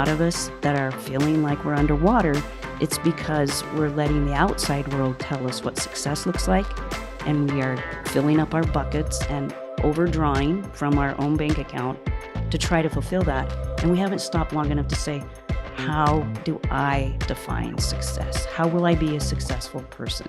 of us that are feeling like we're underwater, it's because we're letting the outside world tell us what success looks like, and we are filling up our buckets and overdrawing from our own bank account to try to fulfill that. And we haven't stopped long enough to say, how do I define success? How will I be a successful person?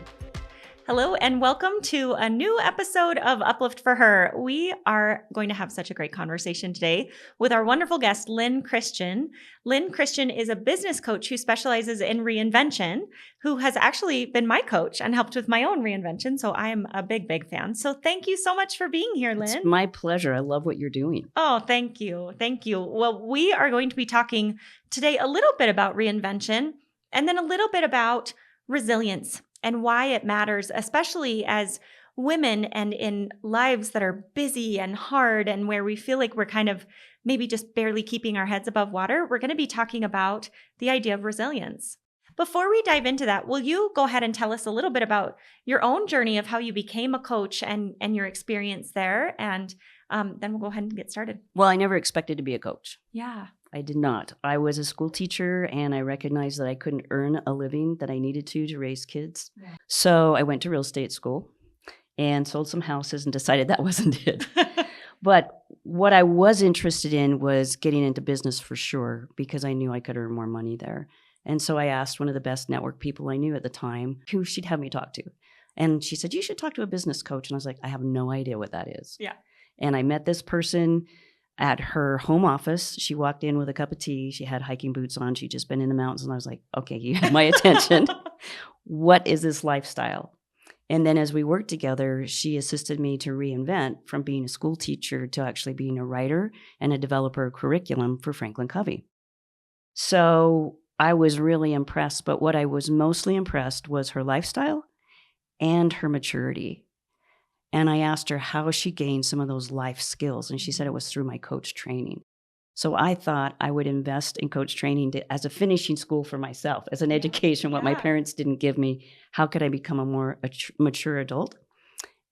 Hello and welcome to a new episode of Uplift for Her. We are going to have such a great conversation today with our wonderful guest, Lyn Christian. Lyn Christian is a business coach who specializes in reinvention, who has actually been my coach and helped with my own reinvention. So I am a big, big fan. So thank you so much for being here, Lyn. It's my pleasure. I love what you're doing. Oh, thank you. Thank you. Well, we are going to be talking today a little bit about reinvention and then a little bit about resilience and why it matters, especially as women and in lives that are busy and hard and where we feel like we're kind of maybe just barely keeping our heads above water. We're going to be talking about the idea of resilience. Before we dive into that, will you go ahead and tell us a little bit about your own journey of how you became a coach and your experience there? And then we'll go ahead and get started. Well, I never expected to be a coach. Yeah. I did not. I was a school teacher and I recognized that I couldn't earn a living that I needed to raise kids. Yeah. So I went to real estate school and sold some houses and decided that wasn't it. But what I was interested in was getting into business for sure because I knew I could earn more money there. And so I asked one of the best network people I knew at the time who she'd have me talk to. And she said, you should talk to a business coach. And I was like, I have no idea what that is. Yeah. And I met this person at her home office. She walked in with a cup of tea. She had hiking boots on. She'd just been in the mountains. And I was like, okay, you have my attention. What is this lifestyle? And then as we worked together, she assisted me to reinvent from being a school teacher to actually being a writer and a developer of curriculum for Franklin Covey. So I was really impressed. But what I was mostly impressed was her lifestyle and her maturity. And I asked her how she gained some of those life skills. And she said it was through my coach training. So I thought I would invest in coach training as a finishing school for myself, as an education, what my parents didn't give me. How could I become a more mature adult?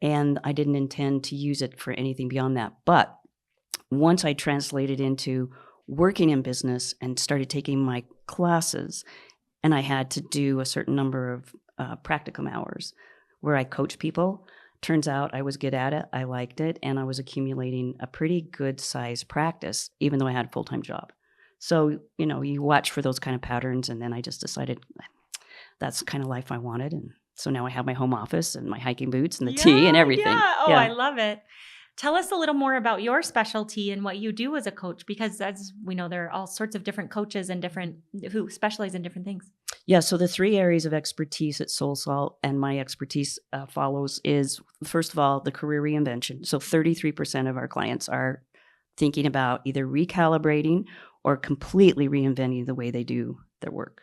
And I didn't intend to use it for anything beyond that. But once I translated into working in business and started taking my classes, and I had to do a certain number of practicum hours where I coach people, turns out I was good at it, I liked it, and I was accumulating a pretty good size practice, even though I had a full-time job. So, you watch for those kind of patterns, and then I just decided that's the kind of life I wanted. And so now I have my home office and my hiking boots and the tea and everything. Yeah. Oh, yeah. I love it. Tell us a little more about your specialty and what you do as a coach, because as we know, there are all sorts of different coaches and who specialize in different things. Yeah, so the three areas of expertise at Soul Salt and my expertise follows is, first of all, the career reinvention. So 33% of our clients are thinking about either recalibrating or completely reinventing the way they do their work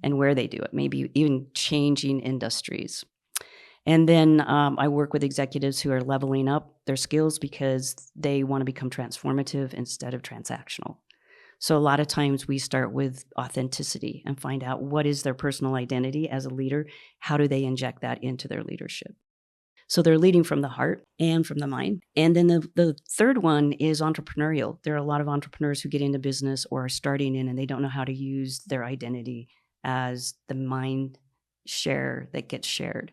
and where they do it, maybe even changing industries. And then I work with executives who are leveling up their skills because they want to become transformative instead of transactional. So a lot of times we start with authenticity and find out what is their personal identity as a leader. How do they inject that into their leadership? So they're leading from the heart and from the mind. And then the third one is entrepreneurial. There are a lot of entrepreneurs who get into business or are starting in and they don't know how to use their identity as the mind share that gets shared.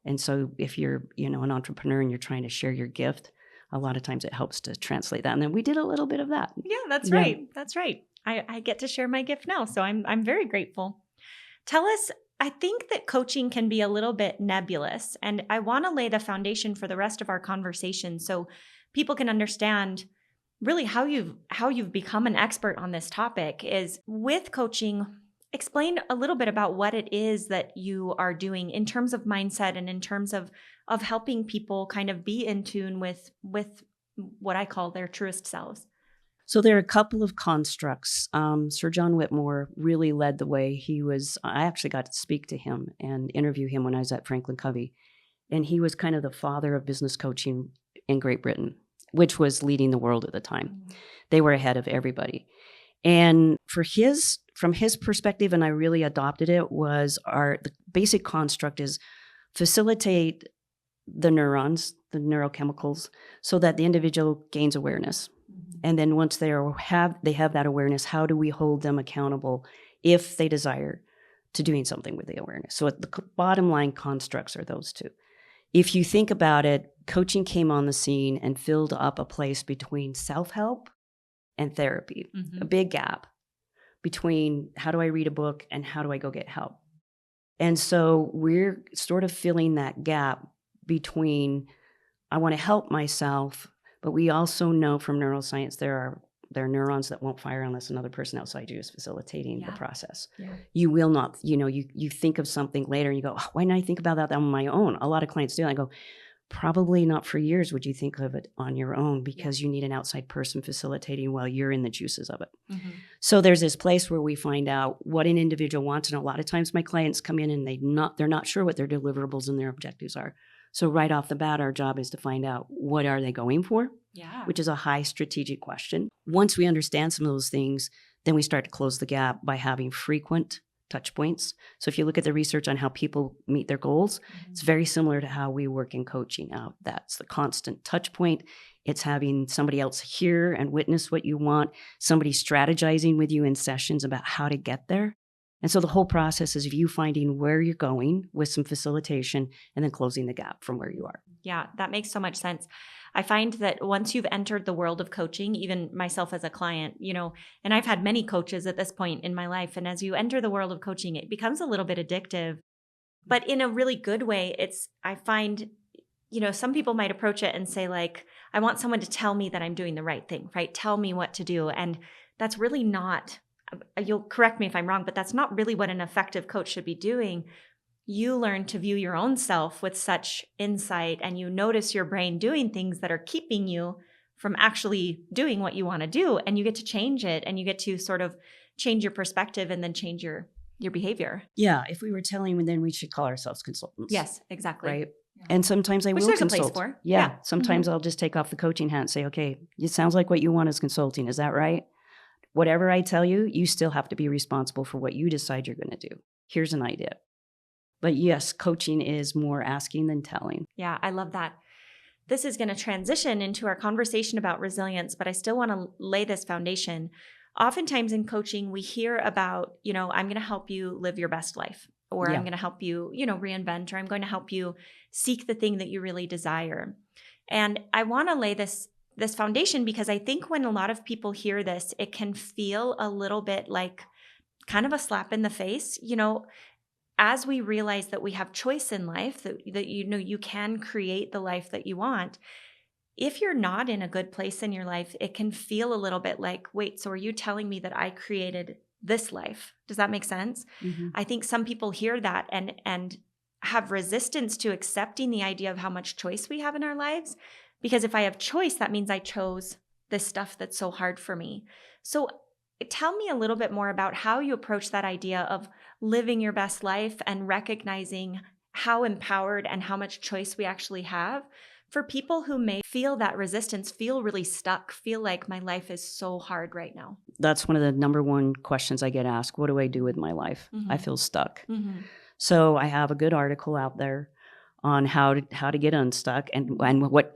And so if you're, an entrepreneur and you're trying to share your gift, a lot of times it helps to translate that. And then we did a little bit of that. Yeah, that's right. That's right. I get to share my gift now. So I'm very grateful. Tell us, I think that coaching can be a little bit nebulous, and I want to lay the foundation for the rest of our conversation so people can understand really how you've become an expert on this topic. Is with coaching, explain a little bit about what it is that you are doing in terms of mindset and in terms of helping people kind of be in tune with what I call their truest selves. So there are a couple of constructs. Sir John Whitmore really led the way. I actually got to speak to him and interview him when I was at Franklin Covey. And he was kind of the father of business coaching in Great Britain, which was leading the world at the time. Mm-hmm. They were ahead of everybody. And from his perspective, and I really adopted it, was the basic construct is facilitate the neurons, the neurochemicals, so that the individual gains awareness. And then once they have that awareness, how do we hold them accountable if they desire to doing something with the awareness? So the bottom line constructs are those two. If you think about it, coaching came on the scene and filled up a place between self-help and therapy, a big gap between how do I read a book and how do I go get help? And so we're sort of filling that gap between I want to help myself, but we also know from neuroscience there are neurons that won't fire unless another person outside you is facilitating the process. Yeah. You will not, you think of something later and you go, oh, why didn't I think about that on my own? A lot of clients do. I go, probably not for years would you think of it on your own because you need an outside person facilitating while you're in the juices of it. So there's this place where we find out what an individual wants. And a lot of times my clients come in and they're not sure what their deliverables and their objectives are. So right off the bat, our job is to find out what are they going for, which is a high strategic question. Once we understand some of those things, then we start to close the gap by having frequent touch points. So if you look at the research on how people meet their goals, it's very similar to how we work in coaching. Now, that's the constant touch point. It's having somebody else hear and witness what you want, somebody strategizing with you in sessions about how to get there. And so the whole process is you finding where you're going with some facilitation and then closing the gap from where you are. Yeah, that makes so much sense. I find that once you've entered the world of coaching, even myself as a client, and I've had many coaches at this point in my life. And as you enter the world of coaching, it becomes a little bit addictive, but in a really good way. I find, some people might approach it and say like, I want someone to tell me that I'm doing the right thing, right? Tell me what to do. And that's really not, you'll correct me if I'm wrong, but that's not really what an effective coach should be doing. You learn to view your own self with such insight, and you notice your brain doing things that are keeping you from actually doing what you want to do, and you get to change it, and you get to sort of change your perspective and then change your behavior. Yeah, if we were telling, then we should call ourselves consultants. Yes, exactly. Right. Yeah. And sometimes I will there's consult. A place for. Yeah. Sometimes I'll just take off the coaching hat and say, okay, it sounds like what you want is consulting. Is that right? Whatever I tell you, you still have to be responsible for what you decide you're going to do. Here's an idea. But yes, coaching is more asking than telling. Yeah, I love that. This is going to transition into our conversation about resilience, but I still want to lay this foundation. Oftentimes in coaching, we hear about, I'm going to help you live your best life, or I'm going to help you, reinvent, or I'm going to help you seek the thing that you really desire. And I want to lay this foundation because I think when a lot of people hear this, it can feel a little bit like kind of a slap in the face, as we realize that we have choice in life, that you can create the life that you want. If you're not in a good place in your life, it can feel a little bit like, wait, so are you telling me that I created this life? Does that make sense? I think some people hear that and have resistance to accepting the idea of how much choice we have in our lives. Because if I have choice, that means I chose this stuff that's so hard for me. So tell me a little bit more about how you approach that idea of living your best life and recognizing how empowered and how much choice we actually have for people who may feel that resistance, feel really stuck, feel like my life is so hard right now. That's one of the number one questions I get asked. What do I do with my life? I feel stuck. So I have a good article out there on how to get unstuck and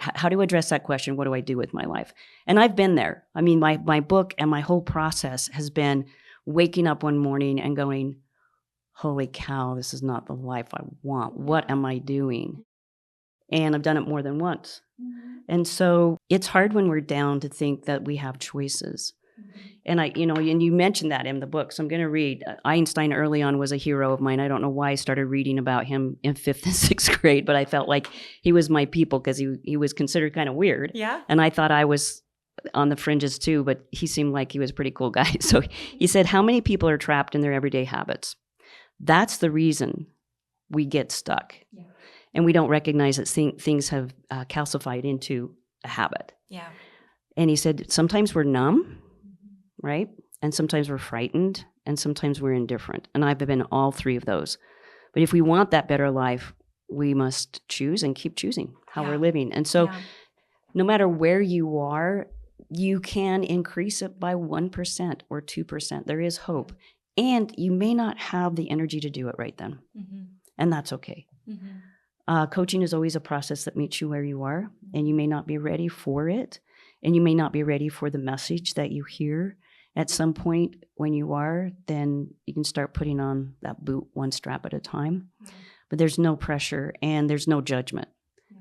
how to address that question. What do I do with my life? And I've been there. I mean, my book and my whole process has been waking up one morning and going, holy cow, this is not the life I want. What am I doing? And I've done it more than once. And so it's hard when we're down to think that we have choices. And and you mentioned that in the book. So I'm going to read. Einstein early on was a hero of mine. I don't know why I started reading about him in 5th and 6th grade, but I felt like he was my people because he was considered kind of weird. Yeah. And I thought I was on the fringes too, but he seemed like he was a pretty cool guy. So he said, how many people are trapped in their everyday habits? That's the reason we get stuck. Yeah. And we don't recognize that things have calcified into a habit. Yeah. And he said, sometimes we're numb. Right? And sometimes we're frightened, and sometimes we're indifferent. And I've been all three of those. But if we want that better life, we must choose and keep choosing how we're living. And so no matter where you are, you can increase it by 1% or 2%. There is hope. And you may not have the energy to do it right then. And that's okay. Coaching is always a process that meets you where you are, and you may not be ready for it. and you may not be ready for the message that you hear at some point. When you are, then you can start putting on that boot one strap at a time. But there's no pressure and there's no judgment.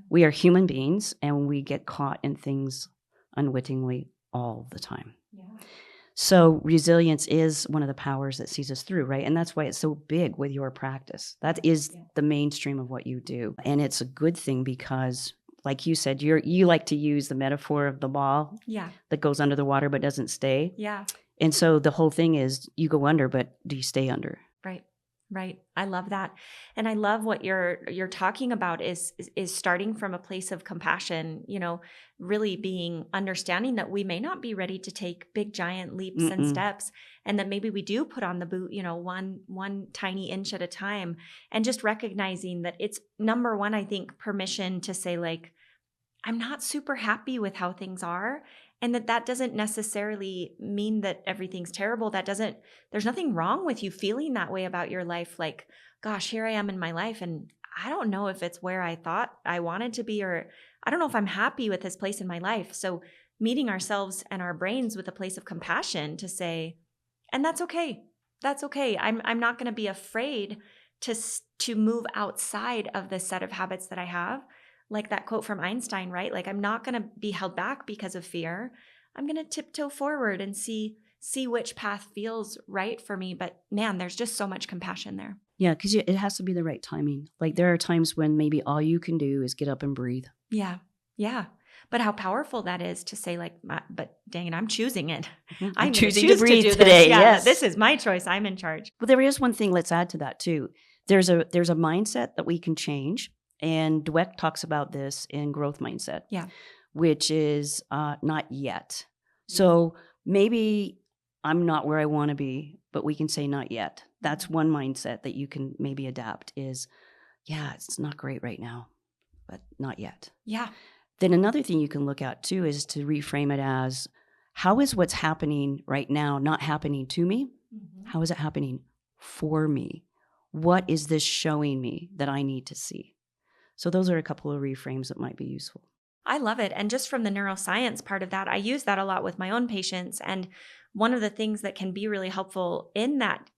We are human beings, and we get caught in things unwittingly all the time. So resilience is one of the powers that sees us through, right? And that's why it's so big with your practice. That is the mainstream of what you do. And it's a good thing because, like you said, you like to use the metaphor of the ball that goes under the water but doesn't stay. Yeah. And so the whole thing is you go under, but do you stay under? Right. I love that. And I love what you're talking about is starting from a place of compassion, really being understanding that we may not be ready to take big, giant leaps and steps. And that maybe we do put on the boot, one tiny inch at a time, and just recognizing that it's number one, I think, permission to say, like, I'm not super happy with how things are. And that doesn't necessarily mean that everything's terrible. There's nothing wrong with you feeling that way about your life. Like, gosh, here I am in my life, and I don't know if it's where I thought I wanted to be, or I don't know if I'm happy with this place in my life. So meeting ourselves and our brains with a place of compassion to say, and that's okay. That's okay. I'm not going to be afraid to move outside of the set of habits that I have. Like that quote from Einstein, right? Like, I'm not going to be held back because of fear. I'm going to tiptoe forward and see which path feels right for me. But man, there's just so much compassion there. Yeah, because it has to be the right timing. Like, there are times when maybe all you can do is get up and breathe. Yeah. But how powerful that is to say, like, but dang it, I'm choosing it. I'm choosing to breathe today. Yes. This is my choice. I'm in charge. But there is one thing, let's add to that too. There's a mindset that we can change. And Dweck talks about this in growth mindset, which is not yet. So maybe I'm not where I want to be, but we can say not yet. That's one mindset that you can maybe adapt is, it's not great right now, but not yet. Yeah. Then another thing you can look at too is to reframe it as, how is what's happening right now not happening to me? Mm-hmm. How is it happening for me? What is this showing me that I need to see? So those are a couple of reframes that might be useful. I love it. And just from the neuroscience part of that, I use that a lot with my own patients. And one of the things that can be really helpful in that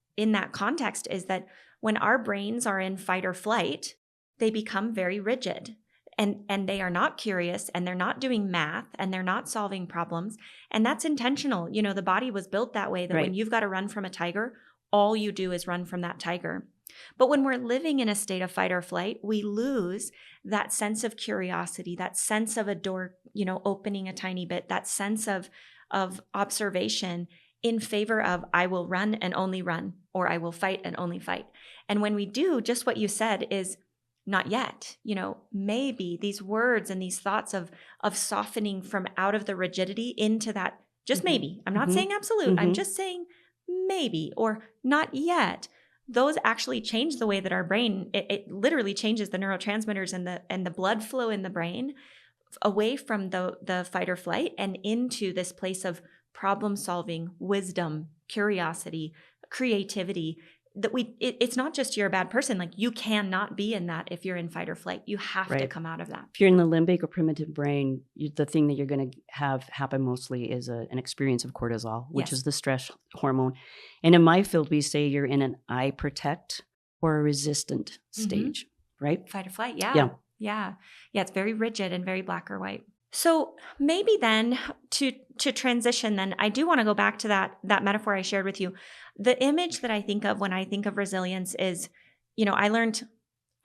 context is that when our brains are in fight or flight, they become very rigid. And they are not curious, and they're not doing math, and they're not solving problems. And that's intentional. The body was built that way, that when you've got to run from a tiger, all you do is run from that tiger. But when we're living in a state of fight or flight, we lose that sense of curiosity, that sense of a door, opening a tiny bit, that sense of observation in favor of, I will run and only run, or I will fight and only fight. And when we do, just what you said is not yet, maybe these words and these thoughts of softening from out of the rigidity into that, just maybe. I'm not saying absolute. I'm just saying maybe, or not yet. Those actually change the way that our brain, it literally changes the neurotransmitters and the blood flow in the brain away from the fight or flight and into this place of problem solving, wisdom, curiosity, creativity. It's not just you're a bad person. Like, you cannot be in that if you're in fight or flight. You have to come out of that. If you're in the limbic or primitive brain, the thing that you're going to have happen mostly is an experience of cortisol, which is the stress hormone. And in my field, we say you're in an I protect or a resistant stage, right? Fight or flight. Yeah. It's very rigid and very black or white. So maybe then to transition, then I do want to go back to that metaphor I shared with you. The image that I think of when I think of resilience is, I learned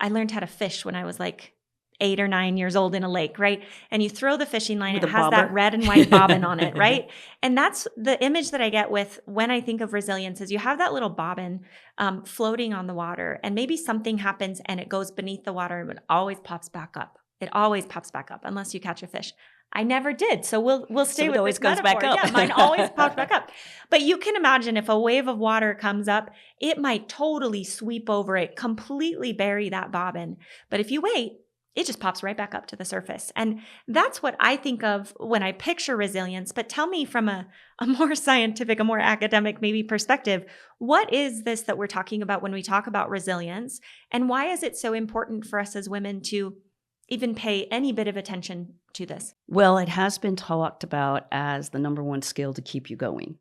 how to fish when I was like 8 or 9 years old in a lake, right? And you throw the fishing line, it has that red and white bobbin on it, right? And that's the image that I get with when I think of resilience is you have that little bobbin floating on the water, and maybe something happens and it goes beneath the water and it always pops back up. It always pops back up unless you catch a fish. I never did. So we'll stay with this metaphor. Back up. Yeah, mine always pops back up. But you can imagine if a wave of water comes up, it might totally sweep over it, completely bury that bobbin. But if you wait, it just pops right back up to the surface. And that's what I think of when I picture resilience. But tell me from a more scientific, a more academic maybe perspective, what is this that we're talking about when we talk about resilience? And why is it so important for us as women to even pay any bit of attention to this? Well, it has been talked about as the number one skill to keep you going,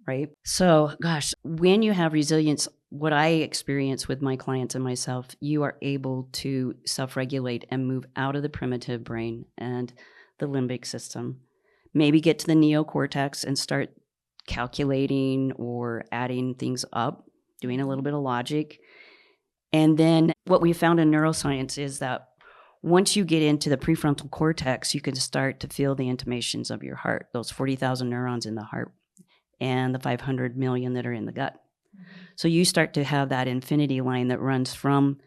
right? So, gosh, when you have resilience, what I experience with my clients and myself, you are able to self-regulate and move out of the primitive brain and the limbic system. Maybe get to the neocortex and start calculating or adding things up, doing a little bit of logic. And then what we found in neuroscience is that once you get into the prefrontal cortex, you can start to feel the intimations of your heart, those 40,000 neurons in the heart and the 500 million that are in the gut. So you start to have that infinity line that runs from,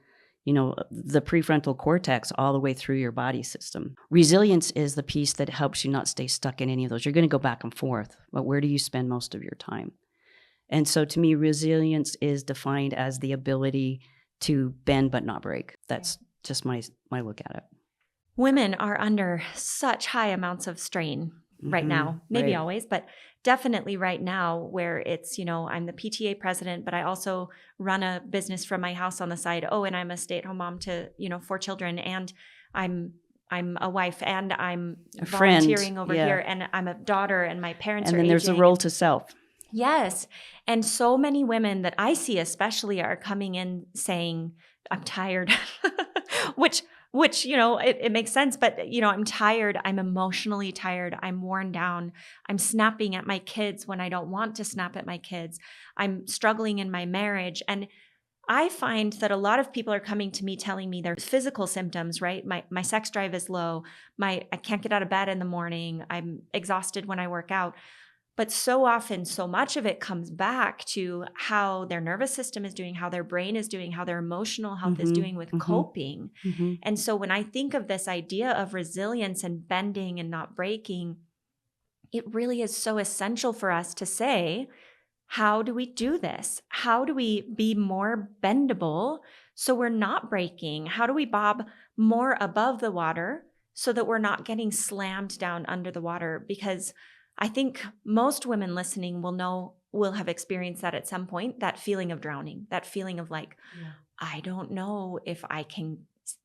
the prefrontal cortex all the way through your body system. Resilience is the piece that helps you not stay stuck in any of those. You're going to go back and forth, but where do you spend most of your time? And so to me, resilience is defined as the ability to bend but not break. That's just my look at it. Women are under such high amounts of strain right now, maybe right. always, but definitely right now, where it's, I'm the PTA president, but I also run a business from my house on the side. Oh, and I'm a stay-at-home mom to, 4 children, and I'm a wife, and I'm a volunteering friend. over here, and I'm a daughter, and my parents and are then there's aging. a role to self. Yes. And so many women that I see especially are coming in saying, I'm tired, which it makes sense, but I'm tired. I'm emotionally tired. I'm worn down. I'm snapping at my kids when I don't want to snap at my kids. I'm struggling in my marriage. And I find that a lot of people are coming to me telling me their physical symptoms, right? My sex drive is low. I can't get out of bed in the morning. I'm exhausted when I work out. But so often, so much of it comes back to how their nervous system is doing, how their brain is doing, how their emotional health is doing with coping. And so when I think of this idea of resilience and bending and not breaking, it really is so essential for us to say, how do we do this? How do we be more bendable so we're not breaking? How do we bob more above the water so that we're not getting slammed down under the water? Because I think most women listening will have experienced that at some point, that feeling of drowning, that feeling of like, I don't know if I can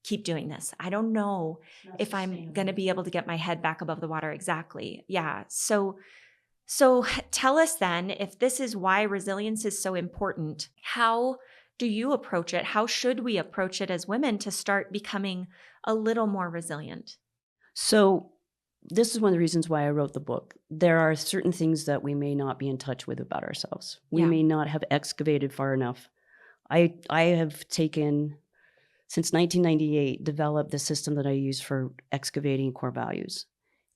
keep doing this. I don't know if I'm going to be able to get my head back above the water. Exactly. Yeah. So tell us then, if this is why resilience is so important, how do you approach it? How should we approach it as women to start becoming a little more resilient? So this is one of the reasons why I wrote the book. There are certain things that we may not be in touch with about ourselves. We may not have excavated far enough. I have taken, since 1998, developed the system that I use for excavating core values.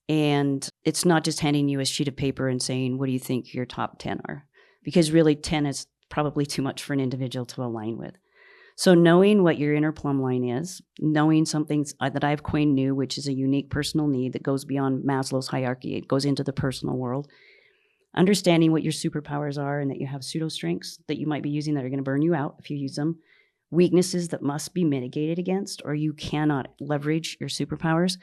And it's not just handing you a sheet of paper and saying, what do you think your top 10 are? Because really 10 is probably too much for an individual to align with. So knowing what your inner plumb line is, knowing something that I've coined new, which is a unique personal need that goes beyond Maslow's hierarchy, it goes into the personal world, understanding what your superpowers are and that you have pseudo strengths that you might be using that are going to burn you out if you use them, weaknesses that must be mitigated against or you cannot leverage your superpowers,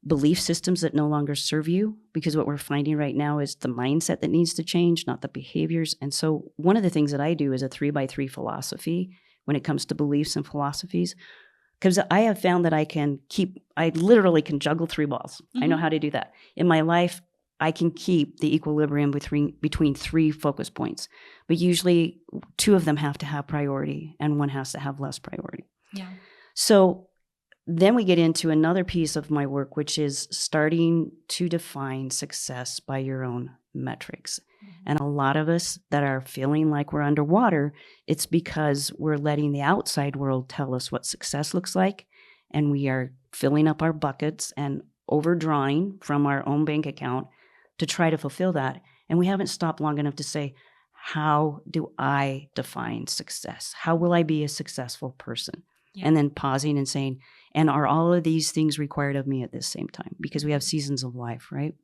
belief systems that no longer serve you, because what we're finding right now is the mindset that needs to change, not the behaviors. And so one of the things that I do is a 3x3 philosophy when it comes to beliefs and philosophies, because I have found that I literally can juggle 3 balls. I know how to do that. In my life, I can keep the equilibrium between 3 focus points, but usually 2 of them have to have priority and 1 has to have less priority. Yeah. So then we get into another piece of my work, which is starting to define success by your own metrics. And a lot of us that are feeling like we're underwater, it's because we're letting the outside world tell us what success looks like. And we are filling up our buckets and overdrawing from our own bank account to try to fulfill that. And we haven't stopped long enough to say, how do I define success? How will I be a successful person? Yeah. And then pausing and saying, and are all of these things required of me at this same time? Because we have seasons of life, right?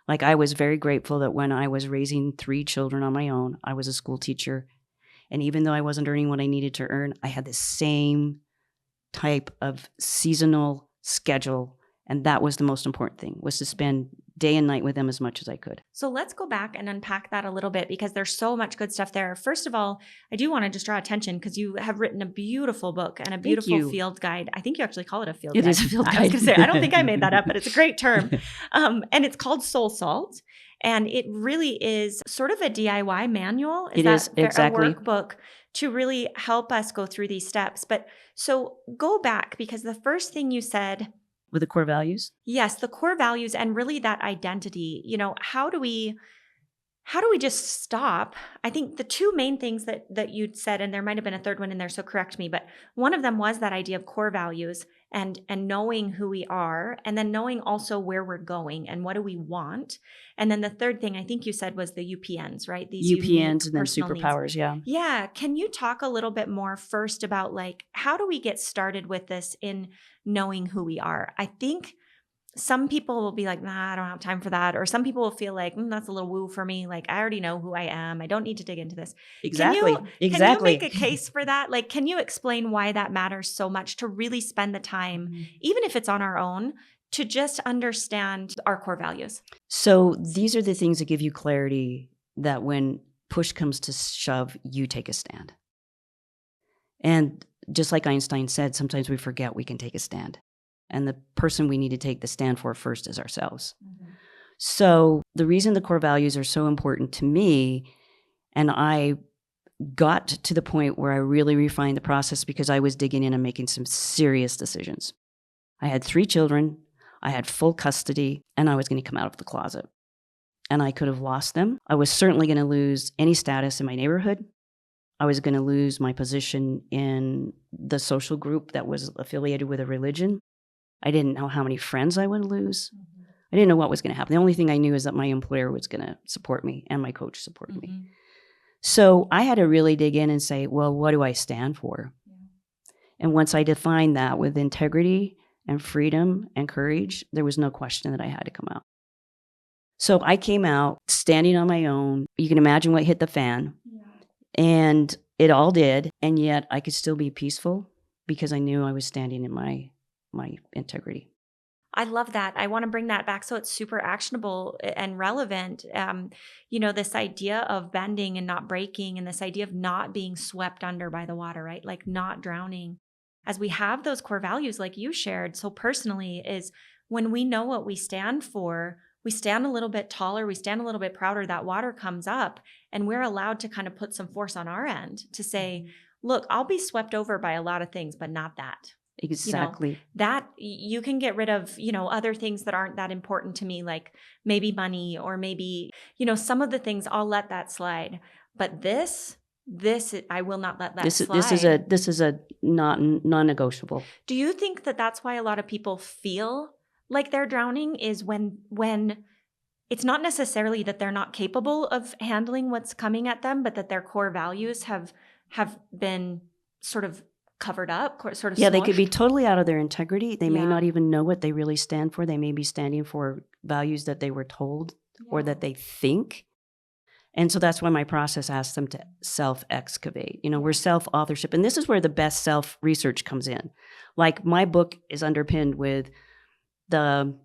Like I was very grateful that when I was raising 3 children on my own, I was a school teacher. And even though I wasn't earning what I needed to earn, I had the same type of seasonal schedule. And that was the most important thing, was to spend day and night with them as much as I could. So let's go back and unpack that a little bit because there's so much good stuff there. First of all, I do want to just draw attention because you have written a beautiful book and a beautiful field guide. I think you actually call it a field guide. It is a field guide. I was going to say, I don't think I made that up, but it's a great term. And it's called Soul Salt. And it really is sort of a DIY manual. It is, exactly. A workbook to really help us go through these steps. But so go back because the first thing you said, with the core values? Yes, the core values and really that identity. How do we just stop? I think the two main things that you'd said, and there might have been a third one in there, so correct me, but one of them was that idea of core values and knowing who we are, and then knowing also where we're going and what do we want. And then the third thing I think you said was the UPNs, right? These UPNs and then superpowers, yeah. Yeah. Can you talk a little bit more first about how do we get started with this in knowing who we are? I think some people will be like, nah, I don't have time for that. Or some people will feel like, that's a little woo for me. Like, I already know who I am. I don't need to dig into this. Exactly. Can you make a case for that? Can you explain why that matters so much to really spend the time, even if it's on our own, to just understand our core values? So these are the things that give you clarity that when push comes to shove, you take a stand. And just like Einstein said, sometimes we forget we can take a stand. And the person we need to take the stand for first is ourselves. Mm-hmm. So the reason the core values are so important to me, and I got to the point where I really refined the process because I was digging in and making some serious decisions. I had 3 children, I had full custody, and I was going to come out of the closet. And I could have lost them. I was certainly going to lose any status in my neighborhood. I was going to lose my position in the social group that was affiliated with a religion. I didn't know how many friends I would lose. Mm-hmm. I didn't know what was going to happen. The only thing I knew is that my employer was going to support me and my coach supported me. So I had to really dig in and say, well, what do I stand for? Yeah. And once I defined that with integrity and freedom and courage, there was no question that I had to come out. So I came out standing on my own. You can imagine what hit the fan. Yeah. And it all did. And yet I could still be peaceful because I knew I was standing in my integrity. I love that. I want to bring that back so it's super actionable and relevant. This idea of bending and not breaking, and this idea of not being swept under by the water, right? Like not drowning. As we have those core values like you shared so personally, is when we know what we stand for, we stand a little bit taller, we stand a little bit prouder, that water comes up, and we're allowed to kind of put some force on our end to say, look, I'll be swept over by a lot of things, but not that. Exactly. That you can get rid of, other things that aren't that important to me, like maybe money or maybe, some of the things I'll let that slide. But this I will not let that slide. This is a non-negotiable. Do you think that that's why a lot of people feel like they're drowning is when it's not necessarily that they're not capable of handling what's coming at them, but that their core values have been sort of covered up, sort of smushed? They could be totally out of their integrity. They may not even know what they really stand for. They may be standing for values that they were told or that they think. And so that's why my process asks them to self-excavate. We're self-authorship. And this is where the best self-research comes in. Like my book is underpinned with the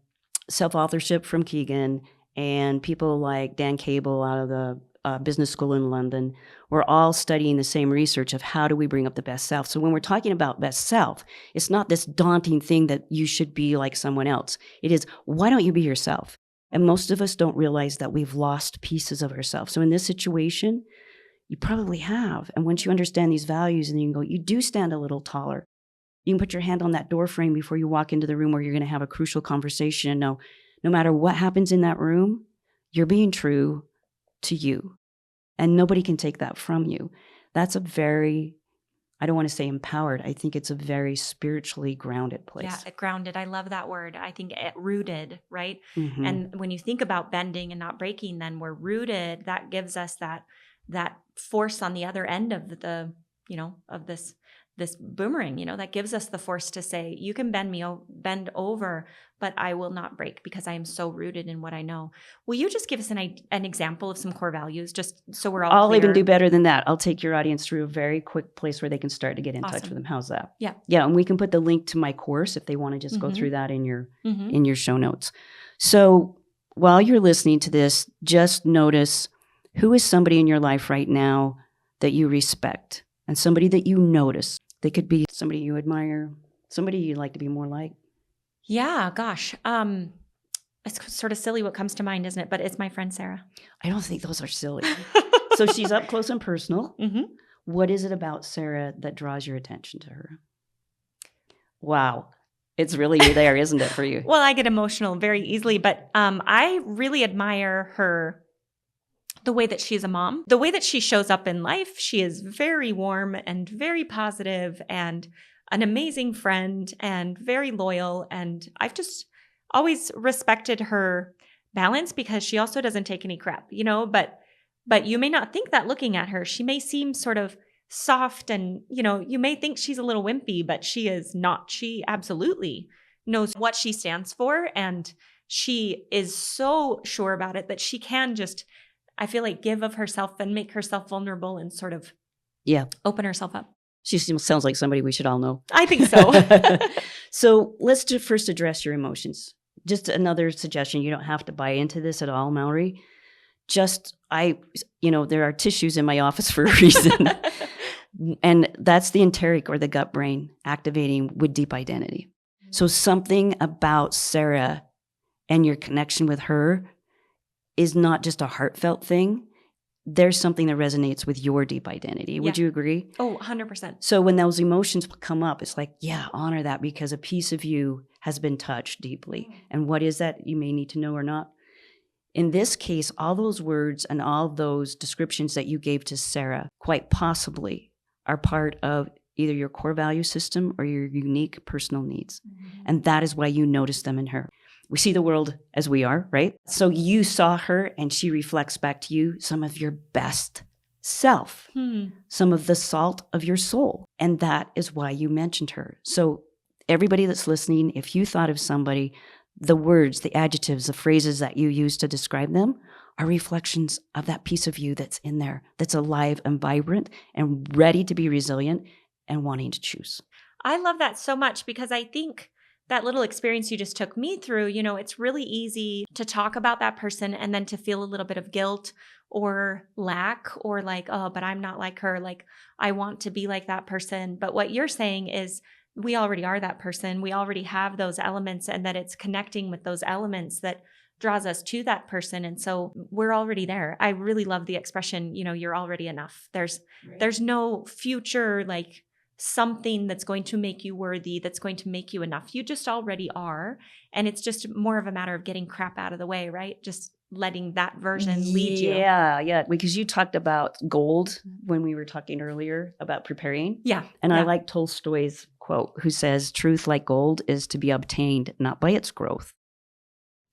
self-authorship from Keegan and people like Dan Cable out of the business school in London. We're all studying the same research of how do we bring up the best self. So when we're talking about best self, it's not this daunting thing that you should be like someone else. It is, why don't you be yourself? And most of us don't realize that we've lost pieces of ourselves. So in this situation, you probably have. And once you understand these values, and you can go, you do stand a little taller. You can put your hand on that door frame before you walk into the room where you're going to have a crucial conversation. No matter what happens in that room, you're being true to you. And nobody can take that from you. That's a very, I don't want to say empowered. I think it's a very spiritually grounded place. Yeah, grounded. I love that word. I think rooted, right? Mm-hmm. And when you think about bending and not breaking, then we're rooted. That gives us that force on the other end of of this boomerang, that gives us the force to say, you can bend over, but I will not break because I am so rooted in what I know. Will you just give us an example of some core values, just so we're all I'll clear? Even do better than that. I'll take your audience through a very quick place where they can start to get in touch with them. How's that? Yeah. Yeah. And we can put the link to my course if they want to just go through that in your show notes. So while you're listening to this, just notice who is somebody in your life right now that you respect and somebody that you notice. They could be somebody you admire, somebody you'd like to be more like. Yeah, gosh. It's sort of silly what comes to mind, isn't it? But it's my friend Sarah. I don't think those are silly. So she's up close and personal. Mm-hmm. What is it about Sarah that draws your attention to her? Wow. It's really there, isn't it, for you? Well, I get emotional very easily, but I really admire her, the way that she's a mom, the way that she shows up in life. She is very warm and very positive and an amazing friend and very loyal. And I've just always respected her balance because she also doesn't take any crap, but you may not think that looking at her. She may seem sort of soft and, you may think she's a little wimpy, but she is not. She absolutely knows what she stands for. And she is so sure about it that she can just, I feel like, give of herself and make herself vulnerable and sort of open herself up. She sounds like somebody we should all know. I think so. So let's first address your emotions. Just another suggestion. You don't have to buy into this at all, Mallory. There are tissues in my office for a reason. And that's the enteric or the gut brain activating with deep identity. So something about Sarah and your connection with her is not just a heartfelt thing. There's something that resonates with your deep identity. Would you agree? Oh, 100%. So when those emotions come up, it's like, honor that because a piece of you has been touched deeply. And what is that you may need to know or not? In this case, all those words and all those descriptions that you gave to Sarah quite possibly are part of either your core value system or your unique personal needs. Mm-hmm. And that is why you notice them in her. We see the world as we are, right? So you saw her and she reflects back to you some of your best self, some of the salt of your soul. And that is why you mentioned her. So everybody that's listening, if you thought of somebody, the words, the adjectives, the phrases that you use to describe them are reflections of that piece of you that's in there, that's alive and vibrant and ready to be resilient and wanting to choose. I love that so much because I think that little experience you just took me through, it's really easy to talk about that person and then to feel a little bit of guilt or lack or like, oh, but I'm not like her. Like, I want to be like that person. But what you're saying is we already are that person. We already have those elements, and that it's connecting with those elements that draws us to that person. And so we're already there. I really love the expression, you're already enough. There's no future, like something that's going to make you worthy, that's going to make you enough. You just already are. And it's just more of a matter of getting crap out of the way, right? Just letting that version lead you. Yeah. Because you talked about gold when we were talking earlier about preparing. Yeah. And I like Tolstoy's quote, who says, truth like gold is to be obtained not by its growth,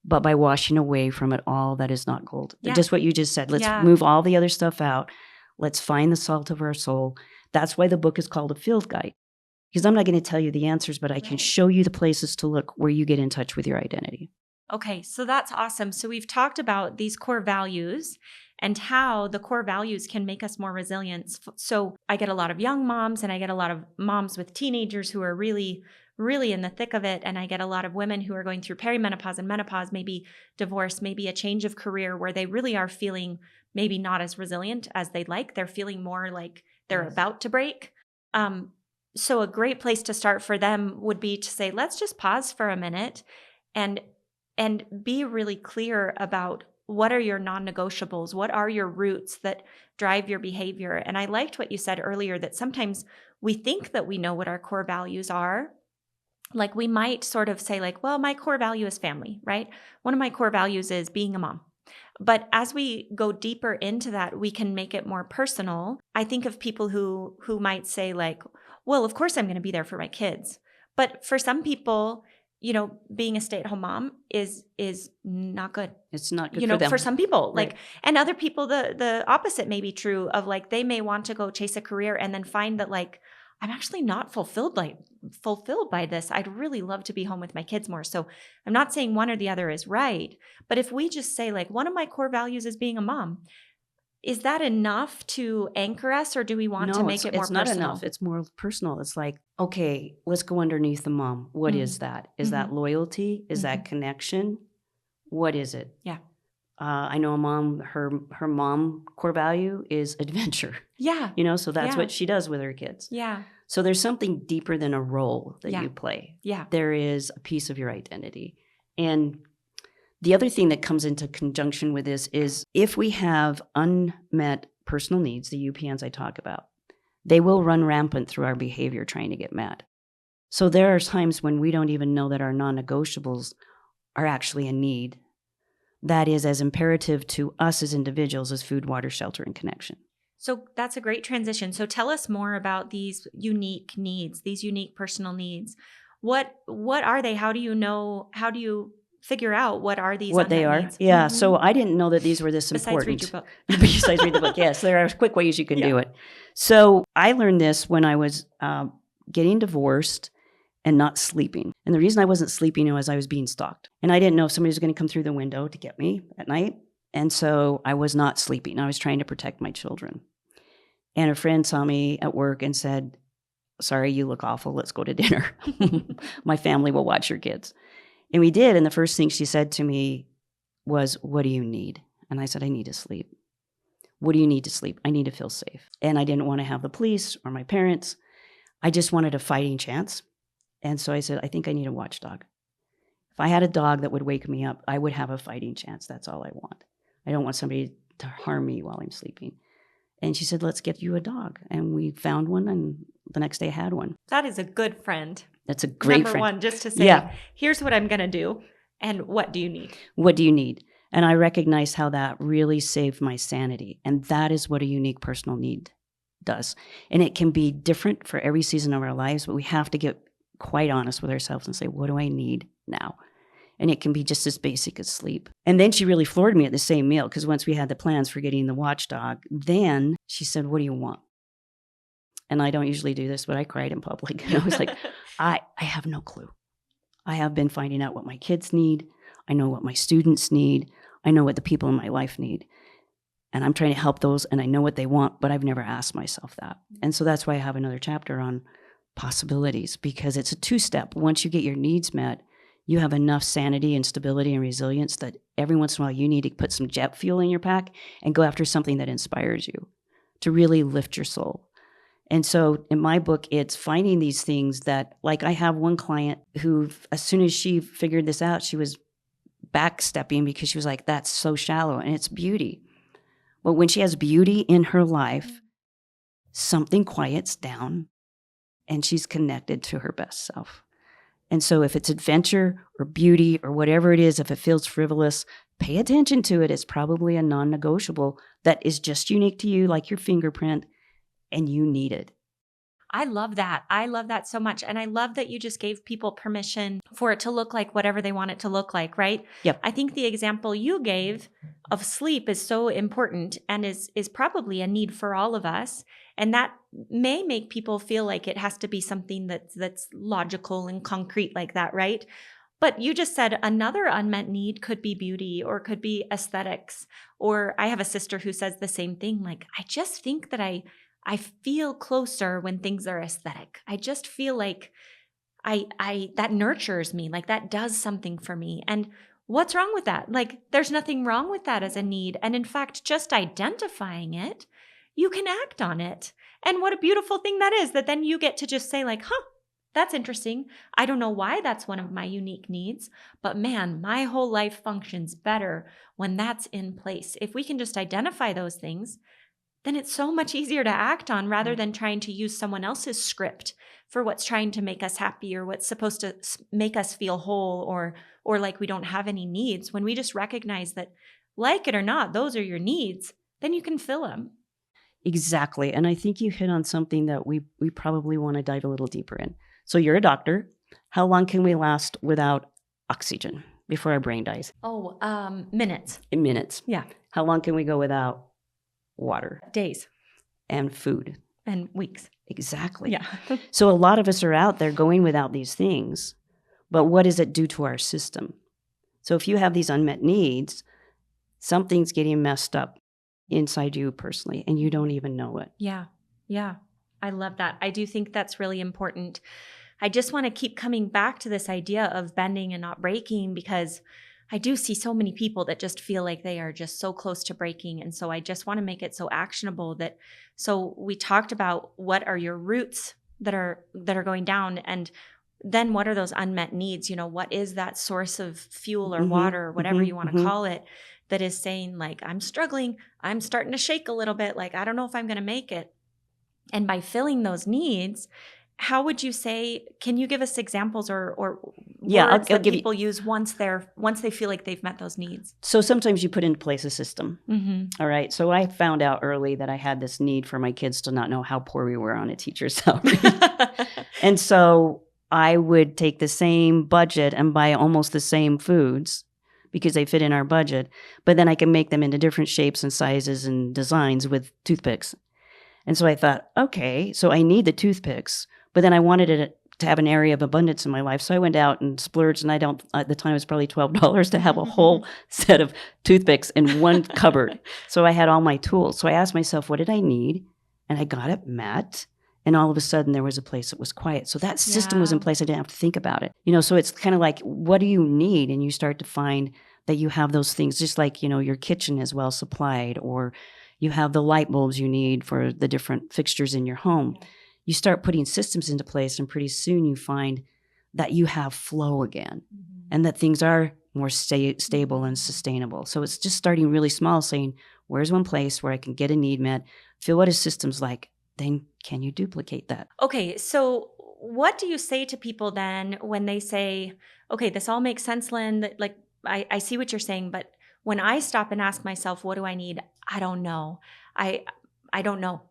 but by washing away from it all that is not gold. Yeah. Just what you just said. Let's move all the other stuff out. Let's find the salt of our soul. That's why the book is called a field guide. Because I'm not going to tell you the answers, but I can show you the places to look where you get in touch with your identity. Okay, so that's awesome. So we've talked about these core values and how the core values can make us more resilient. So I get a lot of young moms and I get a lot of moms with teenagers who are really, really in the thick of it. And I get a lot of women who are going through perimenopause and menopause, maybe divorce, maybe a change of career where they really are feeling maybe not as resilient as they'd like. They're feeling more like they're about to break. So a great place to start for them would be to say, let's just pause for a minute and be really clear about what are your non-negotiables, what are your roots that drive your behavior. And I liked what you said earlier, that sometimes we think that we know what our core values are. Like we might sort of say like, well, my core value is family, right? One of my core values is being a mom. But as we go deeper into that, we can make it more personal. I think of people who might say like, well, of course I'm going to be there for my kids. But for some people, being a stay-at-home mom is not good. It's not good for them. For some people, right. And other people, the opposite may be true of like, they may want to go chase a career and then find that like, I'm actually not fulfilled by this. I'd really love to be home with my kids more. So I'm not saying one or the other is right, but if we just say like, one of my core values is being a mom, is that enough to anchor us, or do we want to make it more personal? It's not enough. It's more personal. It's like, okay, let's go underneath the mom. What is that? Is that loyalty? Is that connection? What is it? Yeah. I know a mom, her mom core value is adventure, Yeah. so that's Yeah. what she does with her kids. Yeah. So there's something deeper than a role that Yeah. you play. Yeah. There is a piece of your identity. And the other thing that comes into conjunction with this is if we have unmet personal needs, the UPNs I talk about, they will run rampant through our behavior trying to get met. So there are times when we don't even know that our non-negotiables are actually a need that is as imperative to us as individuals as food, water, shelter, and connection. So that's a great transition. So tell us more about these unique needs, these unique personal needs. What are they? How do you figure out what are these What they unmet are? needs? Yeah. Mhm. So I didn't know that these were this Besides important. read your book. Besides read the book, yes. There are quick ways you can do it. So I learned this when I was getting divorced and not sleeping. And the reason I wasn't sleeping was I was being stalked. And I didn't know if somebody was going to come through the window to get me at night. And so I was not sleeping. I was trying to protect my children. And a friend saw me at work and said, "Sorry, you look awful. Let's go to dinner. My family will watch your kids." And we did. And the first thing she said to me was, "What do you need?" And I said, "I need to sleep." "What do you need to sleep?" "I need to feel safe." And I didn't want to have the police or my parents. I just wanted a fighting chance. And so I said, "I think I need a watchdog. If I had a dog that would wake me up, I would have a fighting chance. That's all I want. I don't want somebody to harm me while I'm sleeping." And she said, "Let's get you a dog." And we found one, and the next day I had one. That is a good friend. That's a great Number friend. one, just to say, Yeah. Here's what I'm going to do. And what do you need? What do you need? And I recognized how that really saved my sanity. And that is what a unique personal need does. And it can be different for every season of our lives, but we have to get quite honest with ourselves and say, what do I need now? And it can be just as basic as sleep. And then she really floored me at the same meal, because once we had the plans for getting the watchdog, then she said, "What do you want?" And I don't usually do this, but I cried in public. And I was like, I have no clue. I have been finding out what my kids need. I know what my students need. I know what the people in my life need. And I'm trying to help those, and I know what they want, but I've never asked myself that. And so that's why I have another chapter on possibilities, because it's a two-step. Once you get your needs met, you have enough sanity and stability and resilience that every once in a while you need to put some jet fuel in your pack and go after something that inspires you to really lift your soul. And so in my book, it's finding these things that, like, I have one client who, as soon as she figured this out, she was backstepping because she was like, "That's so shallow," and it's beauty. But when she has beauty in her life, something quiets down and she's connected to her best self. And so if it's adventure or beauty or whatever it is, if it feels frivolous, pay attention to it. It's probably a non-negotiable that is just unique to you, like your fingerprint, and you need it. I love that. I love that so much. And I love that you just gave people permission for it to look like whatever they want it to look like, right? Yep. I think the example you gave of sleep is so important and is probably a need for all of us. And that may make people feel like it has to be something that's logical and concrete like that, right? But you just said another unmet need could be beauty or could be aesthetics. Or I have a sister who says the same thing. Like, I just think that I feel closer when things are aesthetic. I just feel like I that nurtures me, like that does something for me. And what's wrong with that? Like, there's nothing wrong with that as a need. And in fact, just identifying it, you can act on it. And what a beautiful thing that is, that then you get to just say like, that's interesting. I don't know why that's one of my unique needs, but man, my whole life functions better when that's in place. If we can just identify those things, then it's so much easier to act on rather than trying to use someone else's script for what's trying to make us happy or what's supposed to make us feel whole or like we don't have any needs. When we just recognize that, like it or not, those are your needs, then you can fill them. Exactly. And I think you hit on something that we probably want to dive a little deeper in. So you're a doctor. How long can we last without oxygen before our brain dies? Minutes. In minutes. Yeah. How long can we go without water? Days. And food? And weeks. Exactly. Yeah. So a lot of us are out there going without these things, but what does it do to our system? So if you have these unmet needs, something's getting messed up inside you personally, and you don't even know it. Yeah. Yeah. I love that. I do think that's really important. I just want to keep coming back to this idea of bending and not breaking, because I do see so many people that just feel like they are just so close to breaking. And so I just want to make it so actionable that, so we talked about what are your roots that are going down, and then what are those unmet needs? What is that source of fuel or water or whatever you want to call it that is saying like, I'm struggling, I'm starting to shake a little bit, like, I don't know if I'm going to make it. And by filling those needs, how would you say, can you give us examples or words that people use once they feel like they've met those needs? So sometimes you put into place a system. Mm-hmm. All right. So I found out early that I had this need for my kids to not know how poor we were on a teacher's salary. And so I would take the same budget and buy almost the same foods because they fit in our budget, but then I can make them into different shapes and sizes and designs with toothpicks. And so I thought, okay, so I need the toothpicks, but then I wanted it to have an area of abundance in my life. So I went out and splurged, and at the time it was probably $12 to have a whole set of toothpicks in one cupboard. So I had all my tools. So I asked myself, what did I need? And I got it met. And all of a sudden there was a place that was quiet. So that system was in place. I didn't have to think about it. So it's kind of like, what do you need? And you start to find that you have those things, just like, your kitchen is well supplied, or you have the light bulbs you need for the different fixtures in your home. You start putting systems into place, and pretty soon you find that you have flow again, and that things are more stable and sustainable. So it's just starting really small, saying, where's one place where I can get a need met, feel what a system's like, then can you duplicate that? Okay, so what do you say to people then when they say, okay, this all makes sense, Lyn, like I see what you're saying, but when I stop and ask myself, what do I need? I don't know. I don't know.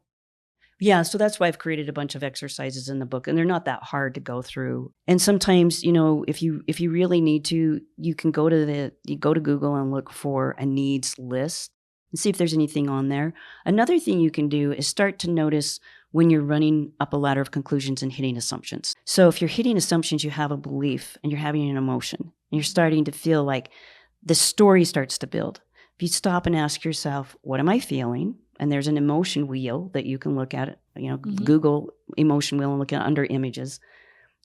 Yeah, so that's why I've created a bunch of exercises in the book, and they're not that hard to go through. And sometimes, if you really need to, you can go to Google and look for a needs list and see if there's anything on there. Another thing you can do is start to notice when you're running up a ladder of conclusions and hitting assumptions. So if you're hitting assumptions, you have a belief and you're having an emotion, and you're starting to feel like the story starts to build. If you stop and ask yourself, what am I feeling? And there's an emotion wheel that you can look at, Google emotion wheel and look at under images.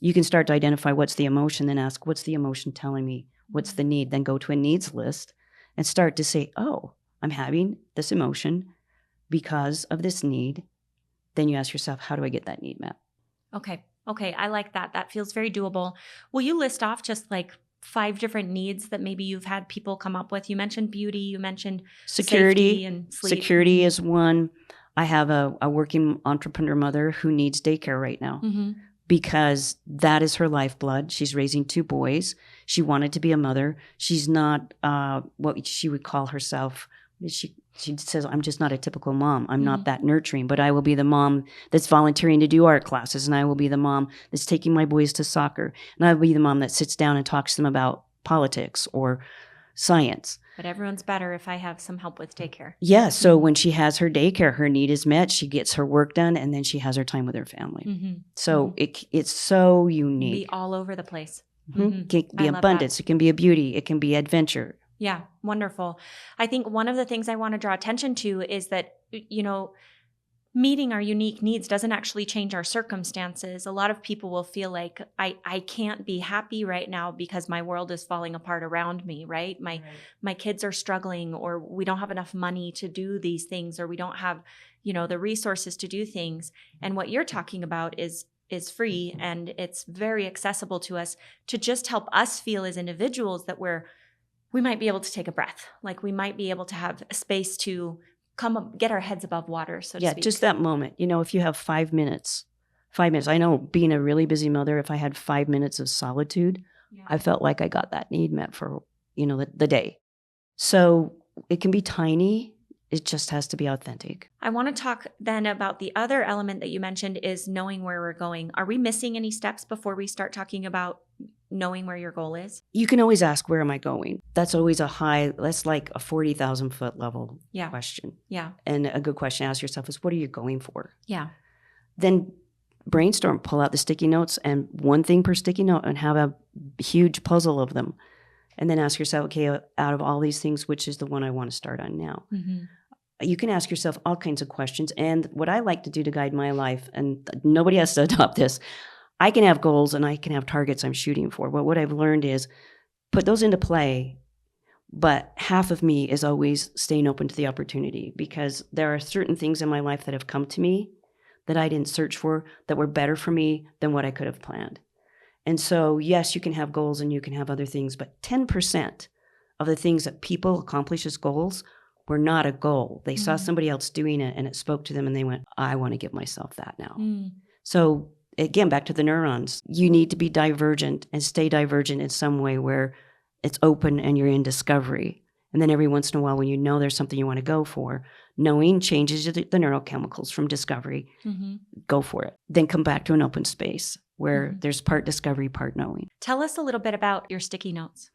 You can start to identify what's the emotion, then ask, what's the emotion telling me? What's the need? Then go to a needs list and start to say, oh, I'm having this emotion because of this need. Then you ask yourself, how do I get that need met? Okay. I like that. That feels very doable. Will you list off just like 5 different needs that maybe you've had people come up with? You mentioned beauty, you mentioned security and sleep. Security is one. I have a working entrepreneur mother who needs daycare right now because that is her lifeblood. She's raising 2 boys. She wanted to be a mother. She's not what she would call herself. She says, I'm just not a typical mom. I'm not that nurturing, but I will be the mom that's volunteering to do art classes, and I will be the mom that's taking my boys to soccer, and I will be the mom that sits down and talks to them about politics or science. But everyone's better if I have some help with daycare. Yeah, so when she has her daycare, her need is met, she gets her work done, and then she has her time with her family. So it's so unique. Be all over the place. It can be abundance. It can be a beauty. It can be adventure. Yeah, wonderful. I think one of the things I want to draw attention to is that, meeting our unique needs doesn't actually change our circumstances. A lot of people will feel like I can't be happy right now because my world is falling apart around me, right? My kids are struggling, or we don't have enough money to do these things, or we don't have, the resources to do things. And what you're talking about is free, and it's very accessible to us to just help us feel as individuals that we might be able to take a breath. Like we might be able to have a space to come up, get our heads above water, so to speak. Yeah, just that moment. If you have 5 minutes, I know being a really busy mother, if I had 5 minutes of solitude, I felt like I got that need met for, the day. So it can be tiny. It just has to be authentic. I want to talk then about the other element that you mentioned is knowing where we're going. Are we missing any steps before we start talking about knowing where your goal is? You can always ask, where am I going? That's always that's like a 40,000 foot level question. Yeah. And a good question to ask yourself is, what are you going for? Yeah. Then brainstorm, pull out the sticky notes, and one thing per sticky note, and have a huge puzzle of them. And then ask yourself, okay, out of all these things, which is the one I want to start on now? You can ask yourself all kinds of questions. And what I like to do to guide my life, and nobody has to adopt this, I can have goals and I can have targets I'm shooting for. But what I've learned is put those into play But half of me is always staying open to the opportunity, because there are certain things in my life that have come to me that I didn't search for, that were better for me than what I could have planned. And so, yes, you can have goals and you can have other things, but 10% of the things that people accomplish as goals were not a goal. They saw somebody else doing it and it spoke to them and they went, I want to give myself that now. So again, back to the neurons, you need to be divergent and stay divergent in some way where it's open and you're in discovery. And then every once in a while, when you know there's something you want to go for, knowing changes the neurochemicals from discovery, go for it. Then come back to an open space where there's part discovery, part knowing. Tell us a little bit about your sticky notes.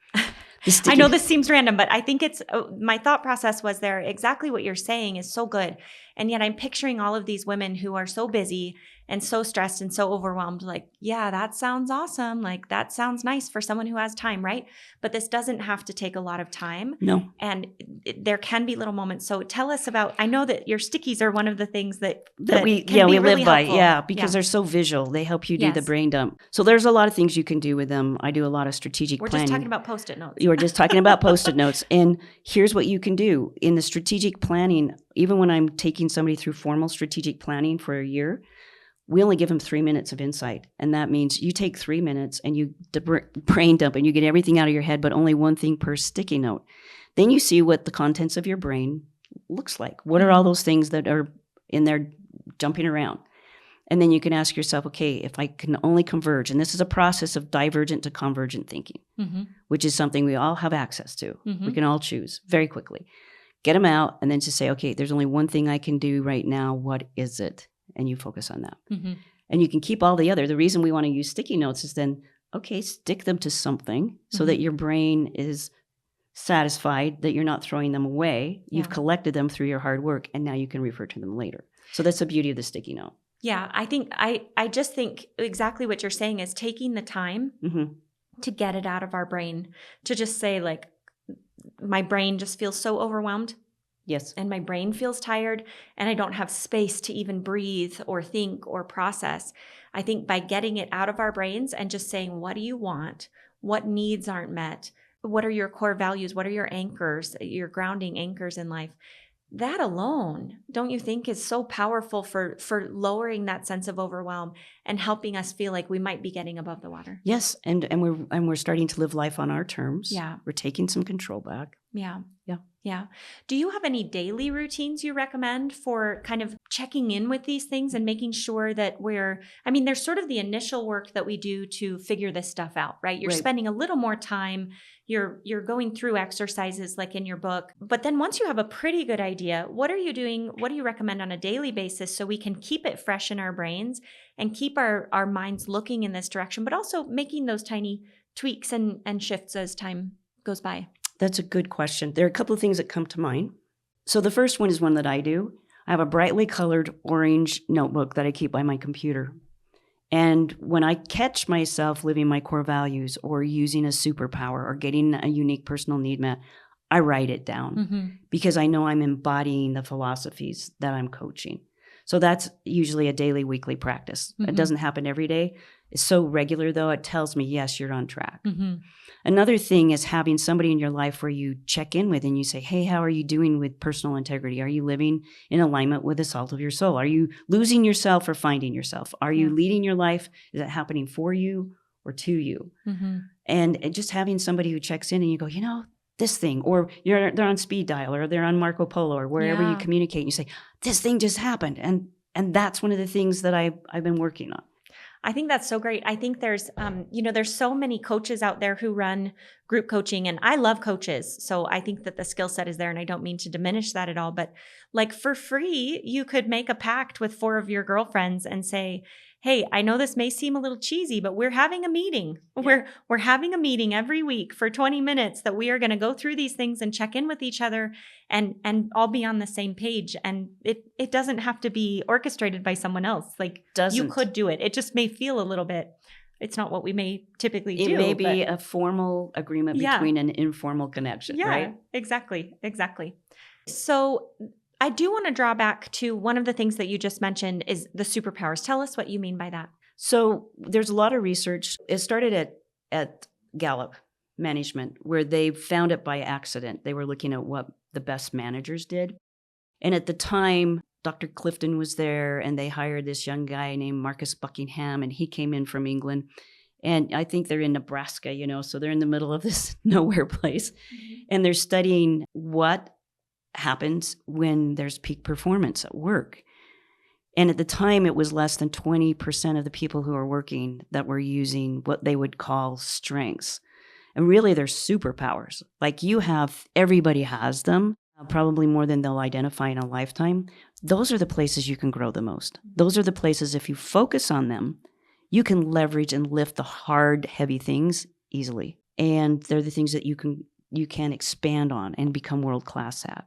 I know this seems random, but I think it's my thought process was there. Exactly what you're saying is so good. And yet I'm picturing all of these women who are so busy and so stressed and so overwhelmed. Like, yeah, that sounds awesome. Like, that sounds nice for someone who has time, right? But this doesn't have to take a lot of time. No. And there can be little moments. So tell us about, I know that your stickies are one of the things that we really live by. helpful. Yeah, because they're so visual. They help you do the brain dump. So there's a lot of things you can do with them. I do a lot of strategic planning. We're just talking about Post-it notes. You were just talking about Post-it notes. And here's what you can do. In the strategic planning, even when I'm taking somebody through formal strategic planning for a year, we only give them 3 minutes of insight. And that means you take 3 minutes and you brain dump and you get everything out of your head, but only one thing per sticky note. Then you see what the contents of your brain looks like. What are all those things that are in there jumping around? And then you can ask yourself, okay, if I can only converge, and this is a process of divergent to convergent thinking, which is something we all have access to. We can all choose very quickly. Get them out and then just say, okay, there's only one thing I can do right now. What is it? And you focus on that. And you can keep all the other. The reason we want to use sticky notes is then, okay, stick them to something so that your brain is satisfied that you're not throwing them away. You've collected them through your hard work, and now you can refer to them later. So that's the beauty of the sticky note. Yeah, I think I just think exactly what you're saying is taking the time to get it out of our brain, to just say, like, my brain just feels so overwhelmed. Yes. And my brain feels tired and I don't have space to even breathe or think or process. I think by getting it out of our brains and just saying, what do you want? What needs aren't met? What are your core values? What are your anchors, your grounding anchors in life? That alone, don't you think, is so powerful for lowering that sense of overwhelm and helping us feel like we might be getting above the water? Yes, and we're starting to live life on our terms. Yeah. We're taking some control back. Yeah. Yeah. Yeah. Do you have any daily routines you recommend for kind of checking in with these things and making sure that there's sort of the initial work that we do to figure this stuff out, right? You're spending a little more time. You're going through exercises like in your book. But then once you have a pretty good idea, what are you doing? What do you recommend on a daily basis so we can keep it fresh in our brains and keep our minds looking in this direction, but also making those tiny tweaks and shifts as time goes by? That's a good question. There are a couple of things that come to mind. So the first one is one that I do. I have a brightly colored orange notebook that I keep by my computer. And when I catch myself living my core values or using a superpower or getting a unique personal need met, I write it down because I know I'm embodying the philosophies that I'm coaching. So that's usually a daily, weekly practice. It doesn't happen every day. It's so regular, though, it tells me, yes, you're on track. Another thing is having somebody in your life where you check in with and you say, hey, how are you doing with personal integrity? Are you living in alignment with the salt of your soul? Are you losing yourself or finding yourself? Are you leading your life? Is it happening for you or to you? And just having somebody who checks in and you go, this thing, or they're on speed dial or they're on Marco Polo or wherever you communicate and you say, this thing just happened. And that's one of the things that I've been working on. I think that's so great. I think there's so many coaches out there who run group coaching, and I love coaches. So I think that the skill set is there, and I don't mean to diminish that at all. But like for free, you could make a pact with 4 of your girlfriends and say, hey, I know this may seem a little cheesy, but we're having a meeting. Yeah. We're having a meeting every week for 20 minutes that we are going to go through these things and check in with each other and all be on the same page. And it doesn't have to be orchestrated by someone else. Like you could do it. It just may feel a little bit, it's not what we may typically do. It may be a formal agreement between an informal connection, right? Exactly. So I do want to draw back to one of the things that you just mentioned is the superpowers. Tell us what you mean by that. So there's a lot of research. It started at Gallup. management, where they found it by accident. They were looking at what the best managers did. And at the time, Dr. Clifton was there, and they hired this young guy named Marcus Buckingham, and he came in from England. And I think they're in Nebraska, so they're in the middle of this nowhere place. And they're studying what happens when there's peak performance at work. And at the time, it was less than 20% of the people who are working that were using what they would call strengths. And really, they're superpowers. Like everybody has them, probably more than they'll identify in a lifetime. Those are the places you can grow the most. Those are the places, if you focus on them, you can leverage and lift the hard, heavy things easily. And they're the things that you can expand on and become world-class at.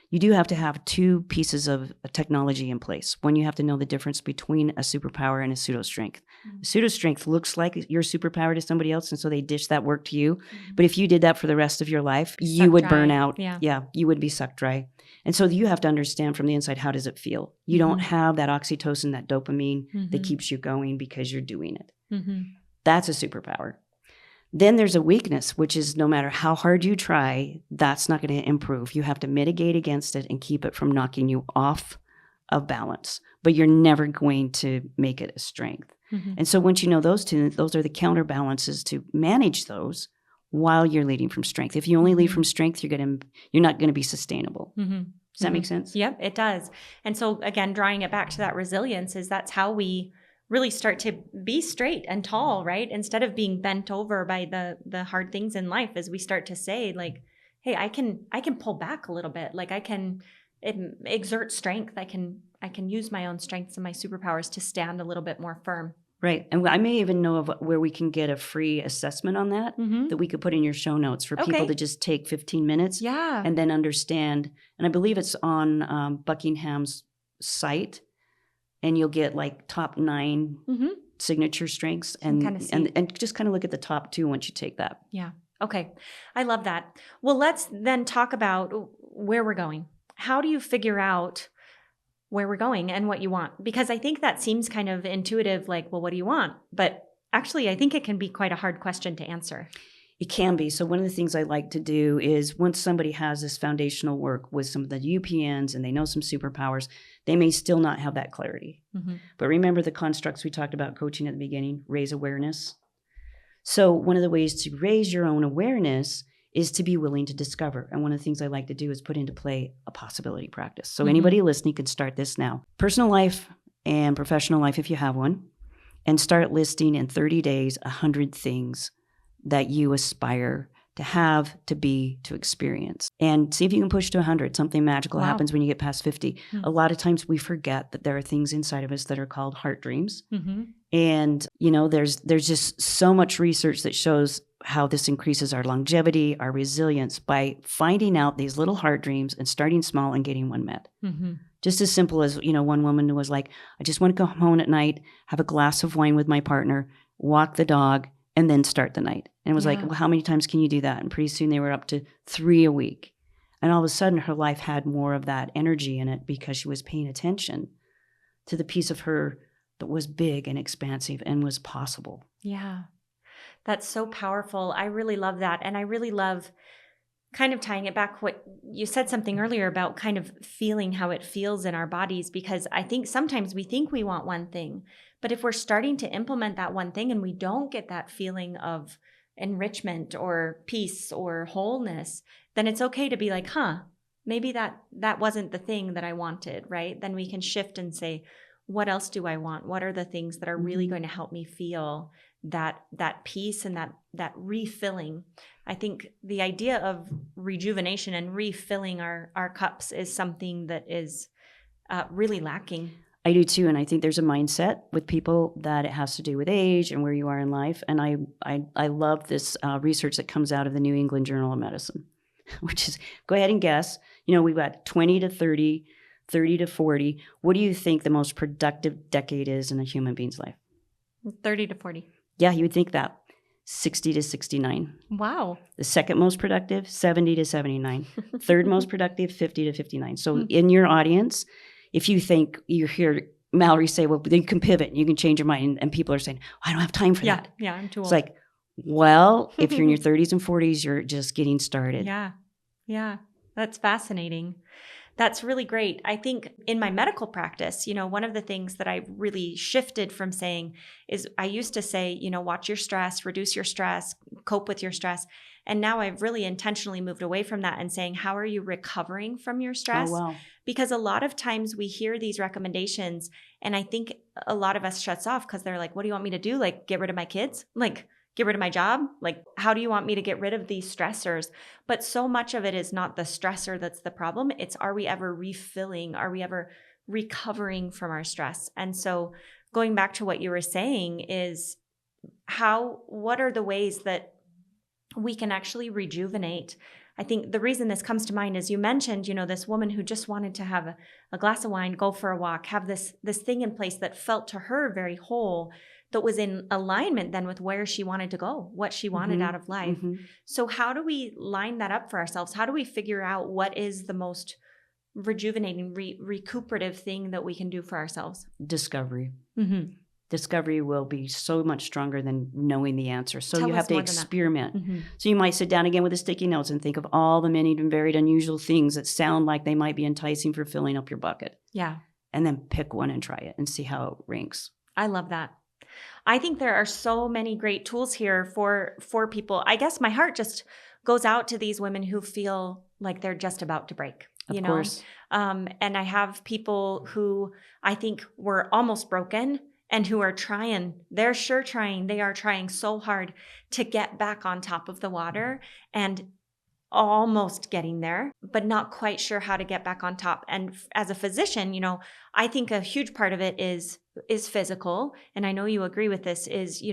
You do have to have two pieces of technology in place. One, you have to know the difference between a superpower and a pseudo-strength. Mm-hmm. Pseudo-strength looks like your superpower to somebody else, and so they dish that work to you. Mm-hmm. But if you did that for the rest of your life, you would burn out. Yeah, you would be sucked dry. And so you have to understand from the inside, how does it feel? You don't have that oxytocin, that dopamine that keeps you going because you're doing it. Mm-hmm. That's a superpower. Then there's a weakness, which is no matter how hard you try, that's not going to improve. You have to mitigate against it and keep it from knocking you off of balance. But you're never going to make it a strength. Mm-hmm. And so once you know those two, those are the counterbalances to manage those while you're leading from strength. If you only lead from strength, you're not going to be sustainable. Mm-hmm. Does that make sense? Yep, it does. And so again, drawing it back to that resilience, that's how we really start to be straight and tall, right? Instead of being bent over by the hard things in life, as we start to say, like, hey, I can pull back a little bit. Like I can exert strength. I can use my own strengths and my superpowers to stand a little bit more firm. Right. And I may even know of where we can get a free assessment on that we could put in your show notes for people to just take 15 minutes and then understand. And I believe it's on Buckingham's site. And you'll get like top 9 signature strengths and just kind of look at the top 2 once you take that. Yeah. Okay. I love that. Well, let's then talk about where we're going. How do you figure out where we're going and what you want? Because I think that seems kind of intuitive, like, well, what do you want? But actually, I think it can be quite a hard question to answer. It can be. So one of the things I like to do is once somebody has this foundational work with some of the UPNs and they know some superpowers, they may still not have that clarity. Mm-hmm. But remember the constructs we talked about coaching at the beginning, raise awareness. So one of the ways to raise your own awareness is to be willing to discover. And one of the things I like to do is put into play a possibility practice. So anybody listening can start this now. Personal life and professional life, if you have one, and start listing in 30 days 100 things that you aspire to have, to be, to experience. And see if you can push to 100. Something magical happens when you get past 50. Mm-hmm. A lot of times we forget that there are things inside of us that are called heart dreams. Mm-hmm. And, there's just so much research that shows how this increases our longevity, our resilience by finding out these little heart dreams and starting small and getting one met. Mm-hmm. Just as simple as, one woman was like, I just want to go home at night, have a glass of wine with my partner, walk the dog, and then start the night. And it was like, well, how many times can you do that? And pretty soon they were up to 3 a week. And all of a sudden her life had more of that energy in it because she was paying attention to the piece of her that was big and expansive and was possible. Yeah. That's so powerful. I really love that. And I really love kind of tying it back what you said something earlier about kind of feeling how it feels in our bodies, because I think sometimes we think we want one thing, but if we're starting to implement that one thing and we don't get that feeling of enrichment or peace or wholeness, then it's okay to be like, maybe that wasn't the thing that I wanted, right? Then we can shift and say, what else do I want? What are the things that are really going to help me feel that peace and that refilling? I think the idea of rejuvenation and refilling our cups is something that is really lacking. I do too, and I think there's a mindset with people that it has to do with age and where you are in life. And I love this research that comes out of the New England Journal of Medicine, which is, go ahead and guess. We've got 20 to 30, 30 to 40. What do you think the most productive decade is in a human being's life? 30 to 40. Yeah, you would think that. 60 to 69. Wow. The second most productive, 70 to 79. Third most productive, 50 to 59. So in your audience, if you think you hear Mallory say, well, you can pivot, you can change your mind, and people are saying, I don't have time for that. Yeah, I'm too old. It's like, Well, if you're in your 30s and 40s, you're just getting started. Yeah. Yeah. That's fascinating. That's really great. I think in my medical practice, one of the things that I really shifted from saying is I used to say, watch your stress, reduce your stress, cope with your stress. And now I've really intentionally moved away from that and saying, how are you recovering from your stress? Oh, wow. Because a lot of times we hear these recommendations and I think a lot of us shuts off because they're like, what do you want me to do? Like get rid of my kids? Like get rid of my job? Like, how do you want me to get rid of these stressors? But so much of it is not the stressor that's the problem. It's, are we ever refilling? Are we ever recovering from our stress? And so going back to what you were saying is what are the ways that we can actually rejuvenate? I think the reason this comes to mind is you mentioned, this woman who just wanted to have a glass of wine, go for a walk, have this thing in place that felt to her very whole, that was in alignment then with where she wanted to go, what she wanted out of life. So how do we line that up for ourselves? How do we figure out what is the most rejuvenating, recuperative thing that we can do for ourselves? Discovery. Discovery will be so much stronger than knowing the answer. So you have to experiment. So you might sit down again with the sticky notes and think of all the many and varied unusual things that sound like they might be enticing for filling up your bucket. Yeah. And then pick one and try it and see how it ranks. I love that. I think there are so many great tools here for people. I guess my heart just goes out to these women who feel like they're just about to break. Of course. And I have people who I think were almost broken and who are trying. They're sure trying. They are trying so hard to get back on top of the water and almost getting there, but not quite sure how to get back on top. And as a physician, I think a huge part of it is physical. And I know you agree with this, is,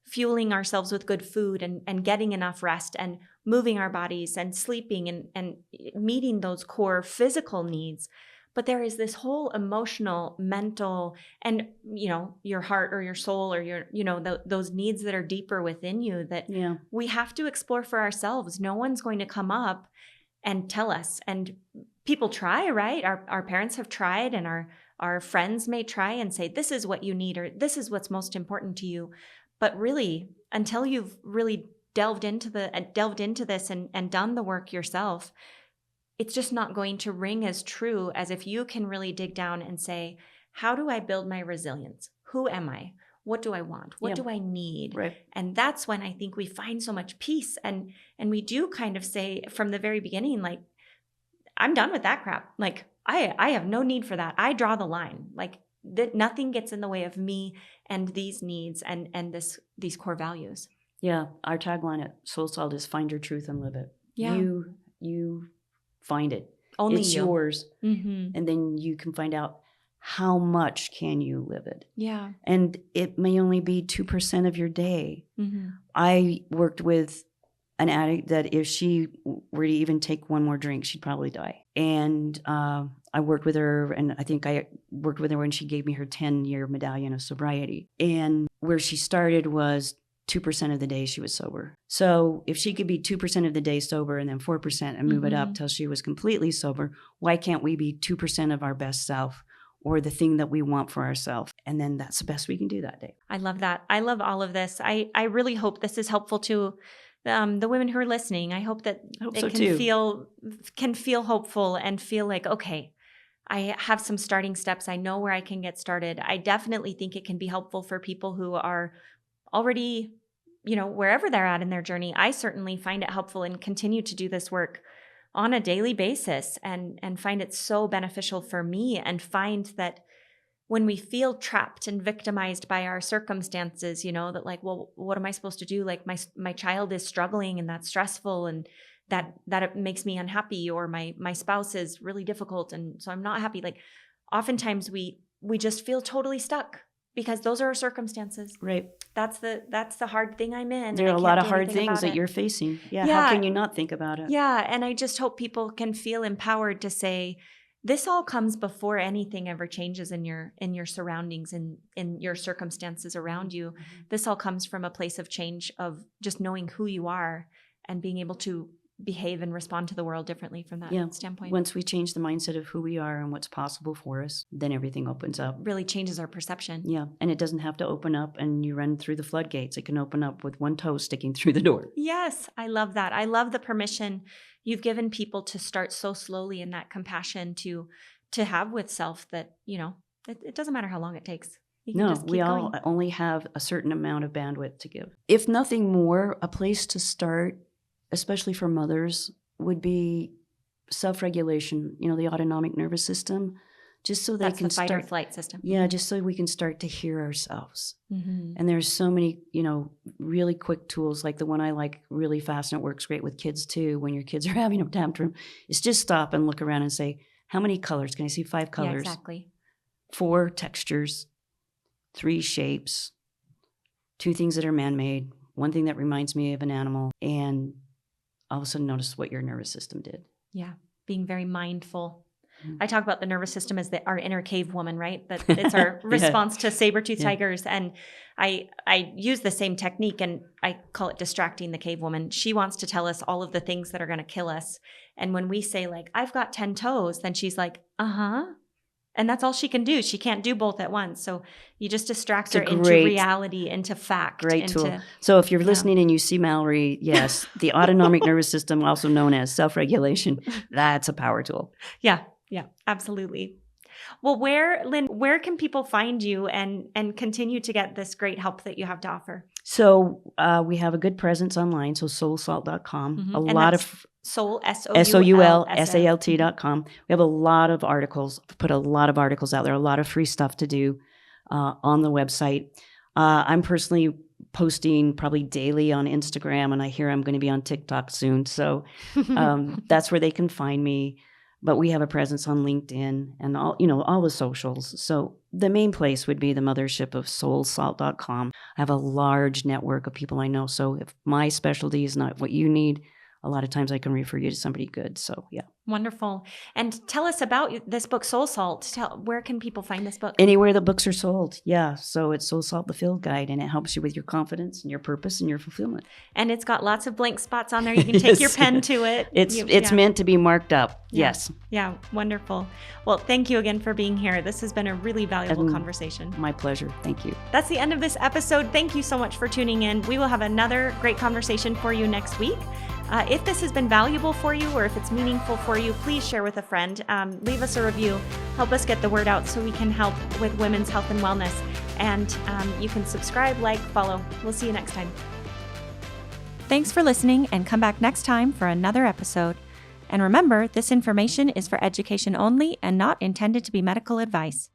fueling ourselves with good food and getting enough rest and moving our bodies and sleeping and meeting those core physical needs. But there is this whole emotional, mental, and, your heart or your soul or your, those needs that are deeper within you that we have to explore for ourselves. No one's going to come up and tell us. And people try, right? Our parents have tried, and our friends may try and say, this is what you need, or this is what's most important to you. But really, until you've really delved into this and done the work yourself, it's just not going to ring as true as if you can really dig down and say, how do I build my resilience? Who am I? What do I want? What do I need? Right. And that's when I think we find so much peace. And we do kind of say from the very beginning, like, I'm done with that crap. Like, I have no need for that. I draw the line. Like, nothing gets in the way of me and these needs and these core values. Yeah. Our tagline at Soul Salt is find your truth and live it. Yeah. You find it. Only it's you. yours. And then you can find out how much can you live it. Yeah. And it may only be 2% of your day. I worked with an addict that if she were to even take one more drink, she'd probably die. And I worked with her, and I think I worked with her when she gave me her 10-year medallion of sobriety. And where she started was 2% of the day she was sober. So if she could be 2% of the day sober and then 4% and move it up till she was completely sober, why can't we be 2% of our best self or the thing that we want for ourselves? And then that's the best we can do that day. I love that. I love all of this. I really hope this is helpful to the women who are listening. I hope that can feel hopeful and feel like, okay, I have some starting steps. I know where I can get started. I definitely think it can be helpful for people who are already, wherever they're at in their journey. I certainly find it helpful and continue to do this work on a daily basis and find it so beneficial for me, and find that when we feel trapped and victimized by our circumstances, that like, well, what am I supposed to do? Like my child is struggling and that's stressful, and that it makes me unhappy, or my spouse is really difficult and so I'm not happy. Like oftentimes we just feel totally stuck because those are our circumstances. Right. That's the hard thing I'm in. There are a lot of hard things that you're facing. Yeah. How can you not think about it? Yeah. And I just hope people can feel empowered to say, this all comes before anything ever changes in your surroundings and in your circumstances around you. This all comes from a place of change, of just knowing who you are and being able to behave and respond to the world differently from that standpoint. Once we change the mindset of who we are and what's possible for us, then everything opens up. Really changes our perception. Yeah. And it doesn't have to open up and you run through the floodgates. It can open up with one toe sticking through the door. Yes. I love that. I love the permission you've given people to start so slowly, and that compassion to have with self that, it doesn't matter how long it takes. You can just keep we going. all only have a certain amount of bandwidth to give. If nothing more, a place to start, especially for mothers, would be self-regulation, the autonomic nervous system, just so they That's can the fight start or flight system. Yeah, just so we can start to hear ourselves. Mm-hmm. And there's so many, really quick tools, like the one I like really fast, and it works great with kids too. When your kids are having a tantrum, is just stop and look around and say, how many colors? Can I see 5 colors? Yeah, exactly. 4 textures, 3 shapes, 2 things that are man-made, 1 thing that reminds me of an animal, and all of a sudden notice what your nervous system did. Yeah, being very mindful. Mm-hmm. I talk about the nervous system as our inner cave woman, right? That it's our response to saber-toothed tigers. And I use the same technique, and I call it distracting the cave woman. She wants to tell us all of the things that are going to kill us. And when we say like, I've got 10 toes, then she's like, uh-huh. And that's all she can do. She can't do both at once. So you just distract her into reality, into fact. Great tool. So if you're listening and you see Mallory, yes, the autonomic nervous system, also known as self-regulation, that's a power tool. Yeah, absolutely. Well, Lyn, where can people find you and continue to get this great help that you have to offer? So we have a good presence online, so soulsalt.com. Mm-hmm. A and lot of Soul, SOULSALT.com. We have a lot of articles, put a lot of articles out there, a lot of free stuff to do on the website. I'm personally posting probably daily on Instagram, and I hear I'm going to be on TikTok soon. So that's where they can find me. But we have a presence on LinkedIn and all the socials. So the main place would be the mothership of soulsalt.com. I have a large network of people I know. So if my specialty is not what you need, a lot of times I can refer you to somebody good. So, yeah. Wonderful. And tell us about this book, Soul Salt. Where can people find this book? Anywhere the books are sold. Yeah. So it's Soul Salt, the Field Guide, and it helps you with your confidence and your purpose and your fulfillment. And it's got lots of blank spots on there. You can take your pen to it. It's meant to be marked up. Yeah. Yes. Yeah. Wonderful. Well, thank you again for being here. This has been a really valuable conversation. My pleasure. Thank you. That's the end of this episode. Thank you so much for tuning in. We will have another great conversation for you next week. If this has been valuable for you, or if it's meaningful for you, please share with a friend. Leave us a review. Help us get the word out so we can help with women's health and wellness. And you can subscribe, like, follow. We'll see you next time. Thanks for listening, and come back next time for another episode. And remember, this information is for education only and not intended to be medical advice.